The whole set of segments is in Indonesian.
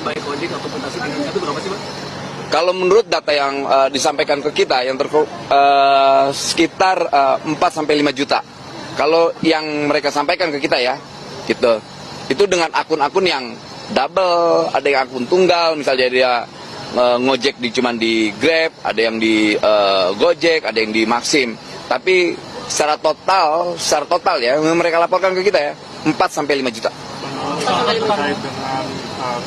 baik ojek ataupun taksi tingkat itu berapa sih, Bang? Kalau menurut data yang disampaikan ke kita, yang sekitar 4-5 juta. Kalau yang mereka sampaikan ke kita ya, gitu. Itu dengan akun-akun yang double, ada yang akun tunggal, misalnya dia ngojek cuman di Grab, ada yang di Gojek, ada yang di Maxim. Tapi secara total ya, mereka laporkan ke kita ya, 4-5 juta. Terkait dengan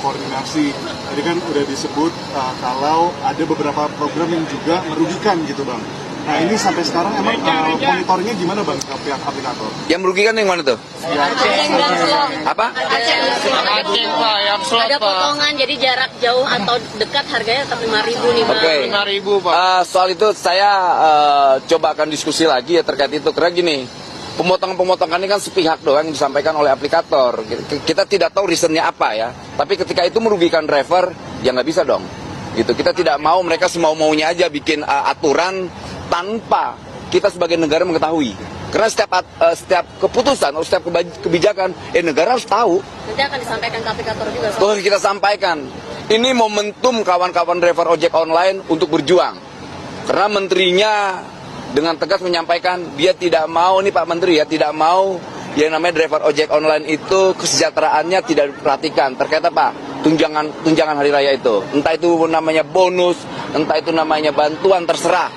koordinasi, tadi kan udah disebut kalau ada beberapa program yang juga merugikan gitu Bang. Nah ini sampai sekarang emang monitornya gimana Bang ke pihak aplikator? Yang merugikan yang mana tuh? Apa? Ada potongan, jadi jarak jauh atau dekat harganya tetap 5.000 nih Bang. Oke. 5.000 Pak. Soal itu saya coba akan diskusi lagi ya terkait itu. Karena gini, pemotongan ini kan sepihak doang yang disampaikan oleh aplikator. Kita tidak tahu reasonnya apa ya. Tapi ketika itu merugikan driver, ya nggak bisa dong. Gitu. Kita tidak mau mereka semau-maunya aja bikin aturan tanpa kita sebagai negara mengetahui. Karena setiap keputusan atau setiap kebijakan, negara harus tahu. Nanti akan disampaikan ke aplikator juga. Tuh kita sampaikan. Ini momentum kawan-kawan driver ojek online untuk berjuang. Karena menterinya dengan tegas menyampaikan dia tidak mau nih Pak Menteri ya, tidak mau yang namanya driver ojek online itu kesejahteraannya tidak diperhatikan. Terkait apa? Tunjangan hari raya itu. Entah itu namanya bonus, entah itu namanya bantuan, terserah.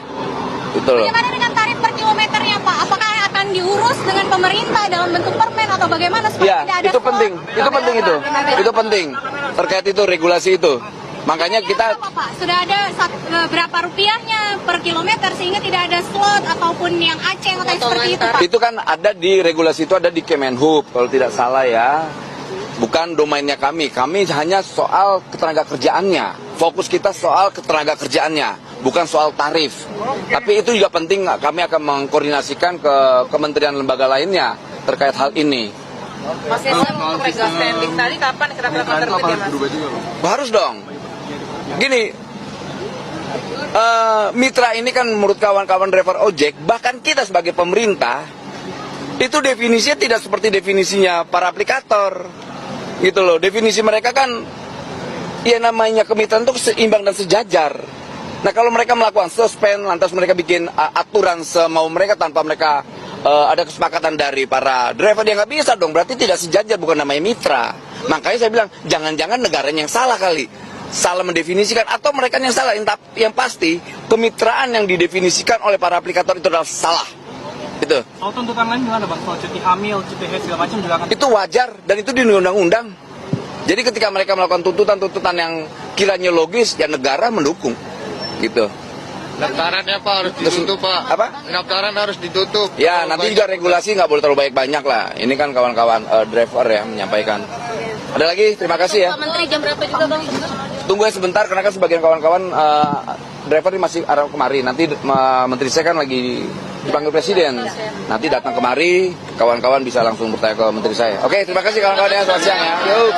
Gitu loh. Bagaimana dengan tarif per kilometernya Pak? Apakah akan diurus dengan pemerintah dalam bentuk permen atau bagaimana supaya tidak ada itu penting. Itu penting. Terkait itu regulasi itu. Makanya kita Pak, sudah ada berapa rupiahnya per kilometer sehingga tidak ada slot ataupun yang aceng atau seperti itu Pak. Itu kan ada di regulasi itu, ada di Kemenhub kalau tidak salah ya. Bukan domainnya kami. Kami hanya soal ketenaga kerjaannya. Fokus kita soal ketenaga kerjaannya, bukan soal tarif. Tapi itu juga penting, kami akan mengkoordinasikan ke kementerian lembaga lainnya terkait hal ini. Mas Yesem, untuk regulasi pending tadi kapan kira-kira akan terbit ya Mas? Harus dong. Gini, mitra ini kan menurut kawan-kawan driver ojek, bahkan kita sebagai pemerintah, itu definisinya tidak seperti definisinya para aplikator. Gitu loh, definisi mereka kan, ya namanya kemitraan itu seimbang dan sejajar. Nah kalau mereka melakukan suspend, lantas mereka bikin aturan semau mereka tanpa mereka ada kesepakatan dari para driver, dia nggak bisa dong, berarti tidak sejajar, bukan namanya mitra. Makanya saya bilang, jangan-jangan negaranya yang salah kali. Salah mendefinisikan atau mereka yang salah. Yang pasti kemitraan yang didefinisikan oleh para aplikator itu adalah salah. Itu. Soal tuntutan lain gimana Bang? Soal cuti hamil, cuti haid segala macam juga akan. Itu wajar dan itu di undang-undang. Jadi ketika mereka melakukan tuntutan yang kiranya logis, ya negara mendukung. Gitu. Pendaftarannya Pak harus ditutup Pak. Apa? Pendaftaran harus ditutup. Ya nanti juga regulasi nggak boleh terlalu banyak lah. Ini kan kawan-kawan driver ya menyampaikan. Ada lagi? Terima kasih ya. Pak Menteri jam berapa juga Bang? Tunggu ya sebentar karena kan sebagian kawan-kawan driver ini masih arah kemari. Nanti menteri saya kan lagi dipanggil presiden. Nanti datang kemari, kawan-kawan bisa langsung bertanya ke menteri saya. Oke, terima kasih kawan-kawan ya. Selamat siang ya. Yuk.